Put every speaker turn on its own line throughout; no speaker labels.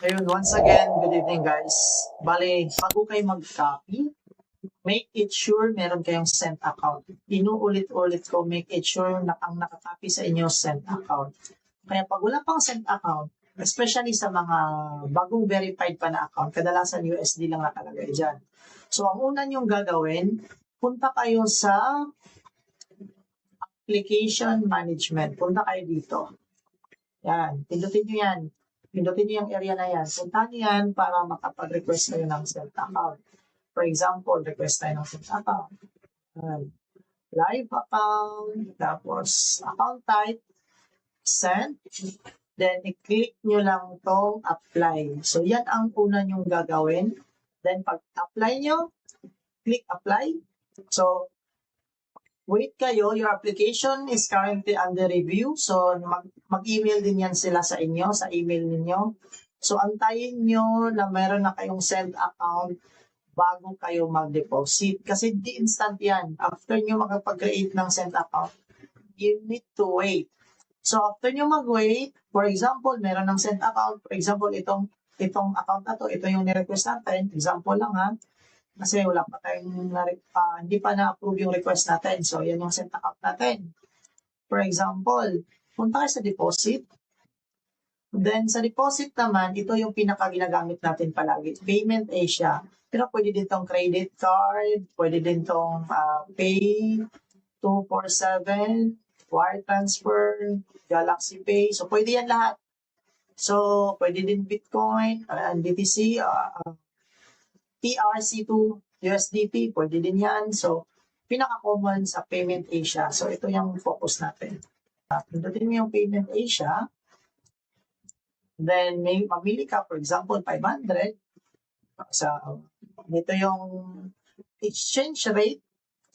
Ayun, once again, good evening guys. Bale, bago kayo mag-copy, make it sure meron kayong send account. Inuulit-ulit ko, make it sure na ang nakakopy sa inyo send account. Kaya pag wala pang send account, especially sa mga bagong verified pa na account, kadalasan USD lang nakalagay dyan. So, ang una nyong gagawin, punta kayo sa application management. Punta kayo dito. Yan, pindutin nyo yan. Pindutin nyo yung area na yan. Punta nyo yan para makapag-request kayo ng send account. For example, request tayo ng send account. Live account, tapos account type, send, then i-click nyo lang tong apply. So, yan ang una nyong gagawin. Then, pag apply nyo, click apply. So, wait kayo, your application is currently under review. So, mag-email din yan sila sa inyo, sa email ninyo. So, antayin nyo na meron na kayong send account bago kayo mag-deposit. Kasi di instant yan. After nyo makapag-create ng send account, you need to wait. So, after nyo mag-wait, for example, meron ng send account. For example, itong account na to, ito yung ni-request natin. Example lang ha. Kasi wala pa tayong, hindi pa na-approve yung request natin. So, yan yung send account natin. For example, punta kayo sa deposit. Then, sa deposit naman, ito yung pinaka-ginagamit natin palagi. Payment Asia. Pero pwede din tong credit card, pwede din tong Pay 247, wire transfer, Galaxy Pay. So, pwede yan lahat. So, pwede din Bitcoin, BTC, TRC2, USDT, pwede din yan. So, pinaka-common sa Payment Asia. So, ito yung focus natin. Pindutin mo yung Payment Asia. Then, mamili ka, for example, 500. Dito yung exchange rate,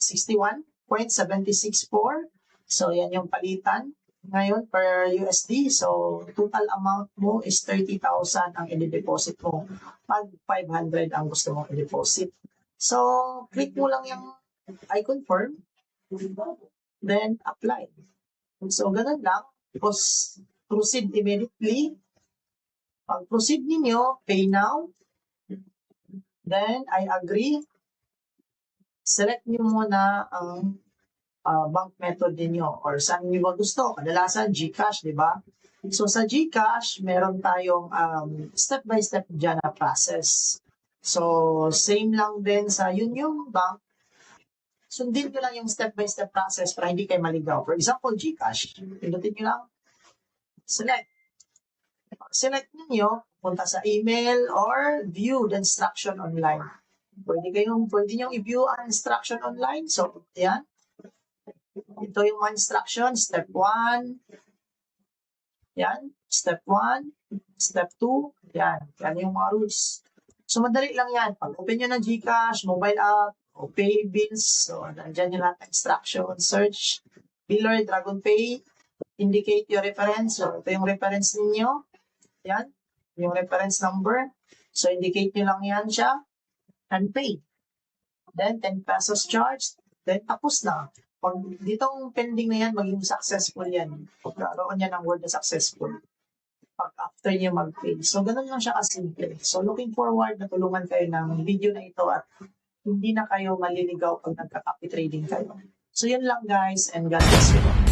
61.764. So, yan yung palitan ngayon per USD. So, total amount mo is 30,000 ang i-deposit mo. Pag 500 ang gusto mong i-deposit. So, click mo lang yung I confirm. Then, apply. So, ganun lang. Tapos, proceed immediately. Pag proceed ninyo, pay now. Then, I agree. Select nyo muna ang bank method ninyo or saan nyo gusto. Kadalasan, GCash, di ba? So, sa GCash, meron tayong step-by-step dyan na process. So, same lang din sa yun yung bank. Sundin nyo lang yung step-by-step process para hindi kayo maligaw. For example, GCash. Pindutin nyo lang. Select. Select ninyo, punta sa email or view the instruction online. Pwede nyo i-view ang instruction online. So, yan. Ito yung mga instruction. Step 1. Yan. Step 1. Step 2. Yan. Yan yung mga rules. So, madali lang yan. Pag open nyo ng GCash, mobile app, o pay bills. So, nandyan yung lahat ng instruction. Search, Biller, Dragon Pay. Indicate your reference. So, ito yung reference ninyo. Yan. Yung reference number. So, indicate nyo lang yan siya. And pay. Then, 10 pesos charged. Then, tapos na. Pag ditong pending na yan, maging successful yan. Pagkaroon niya ng word na successful. Pag after niya mag-pay. So, ganun lang siya kasimple. So, looking forward na tulungan kayo ng video na ito at hindi na kayo maliligaw pag nagka-copy trading kayo. So, yun lang guys and God bless you.